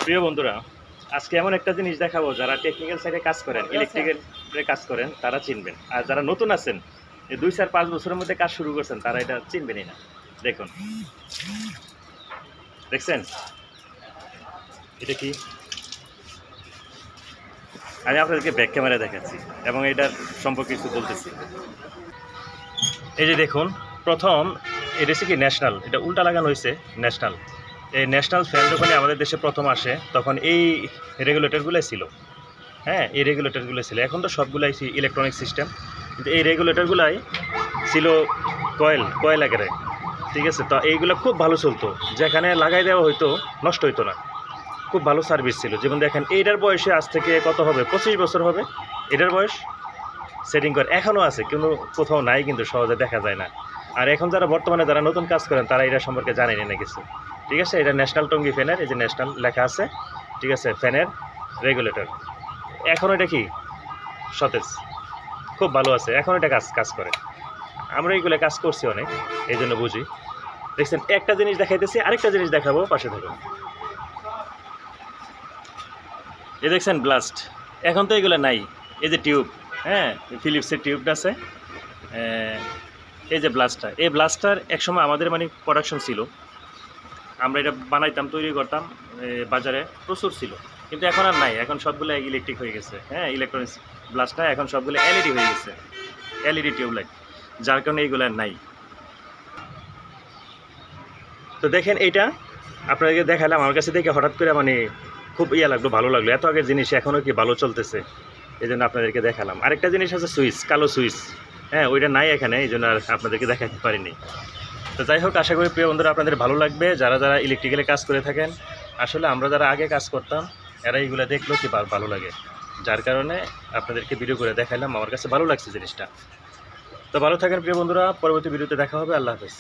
প্রিয় বন্ধুরা, আজকে এমন একটা জিনিস দেখাবো, যারা টেকনিক্যাল সাইডে কাজ করেন, ইলেকট্রিক্যাল কাজ করেন, তারা চিনবেন। আর যারা নতুন আছেন, এই 2-4-5 বছরের মধ্যে কাজ শুরু করছেন, তারা এটা চিনবেনই না। দেখুন, দেখছেন এটা কি? আমি আপনাদেরকে ব্যাক ক্যামেরা দেখাচ্ছি এবং এটার সম্পর্কে কিছু বলতেছি। এই যে দেখুন, প্রথম এটা হচ্ছে কি ন্যাশনাল, এটা উল্টা লাগানো হয়েছে ন্যাশনাল। এই ন্যাশনাল ফ্যান যখন আমাদের দেশে প্রথম আসে, তখন এই রেগুলেটরগুলোই ছিল। হ্যাঁ, এই রেগুলেটরগুলো ছিল। এখন তো সবগুলাই ইলেকট্রনিক সিস্টেম, কিন্তু এই রেগুলেটরগুলাই ছিল কয়েল আকারে। ঠিক আছে, তো এইগুলো খুব ভালো চলতো, যেখানে লাগাই দেওয়া হয়তো নষ্ট হইতো না, খুব ভালো সার্ভিস ছিল। যেমন দেখেন, এইটার বয়সে আজ থেকে কত হবে, 25 বছর হবে এটার বয়স। সেটিং করে এখনও আছে, কিন্তু কোথাও নাই, কিন্তু সহজে দেখা যায় না। আর এখন যারা বর্তমানে যারা নতুন কাজ করেন, তারা এটা সম্পর্কে জানেনি না কিছু। ঠিক আছে, এটা ন্যাশনাল টঙ্গী ফ্যানের, এই যে ন্যাশনাল লেখা আছে, ঠিক আছে, ফ্যানের রেগুলেটর। এখন এটা কি সতেজ, খুব ভালো আছে, এখন এটা কাজ করে। আমরা এইগুলো কাজ করছি অনেক, এই জন্য বুঝি। দেখছেন, একটা জিনিস দেখাইতেছি, আরেকটা জিনিস দেখাবো, পাশে থাকুন। এই দেখছেন ব্লাস্ট, এখন তো এগুলো নাই। এই যে টিউব, হ্যাঁ, ফিলিপসের টিউবটা আছে। এই যে ব্লাস্টার, এই ব্লাস্টার একসময় আমাদের মানে প্রোডাকশন ছিল, আমরা এটা বানাইতাম, তৈরি করতাম, বাজারে প্রচুর ছিল। কিন্তু এখন আর নাই, এখন সবগুলো ইলেকট্রিক হয়ে গেছে। হ্যাঁ, ইলেকট্রনিক্স ব্লাস্টার এখন সবগুলো এলইডি হয়ে গেছে, এলইডি টিউবলাইট, যার কারণে এইগুলো আর নাই। তো দেখেন, এইটা আপনাদেরকে দেখালাম, আমার কাছে দেখে হঠাৎ করে মানে খুব লাগলো, ভালো লাগলো। এত আগের জিনিস এখনও কি ভালো চলতেছে, এই জন্য আপনাদেরকে দেখালাম। আরেকটা জিনিস আছে সুইচ, কালো সুইচ, হ্যাঁ, ওইটা নাই এখানে, এই জন্য আর আপনাদেরকে দেখাতে পারিনি। তো যাই হোক, আশা করি প্রিয় বন্ধুরা আপনাদের ভালো লাগবে, যারা যারা ইলেকট্রিক্যালে কাজ করে থাকেন। আসলে আমরা যারা আগে কাজ করতাম, এরা এইগুলো দেখলো কি ভালো লাগে, যার কারণে আপনাদেরকে ভিডিও করে দেখালাম। আমার কাছে ভালো লাগছে জিনিসটা। তো ভালো থাকেন প্রিয় বন্ধুরা, পরবর্তী ভিডিওতে দেখা হবে। আল্লাহ হাফেজ।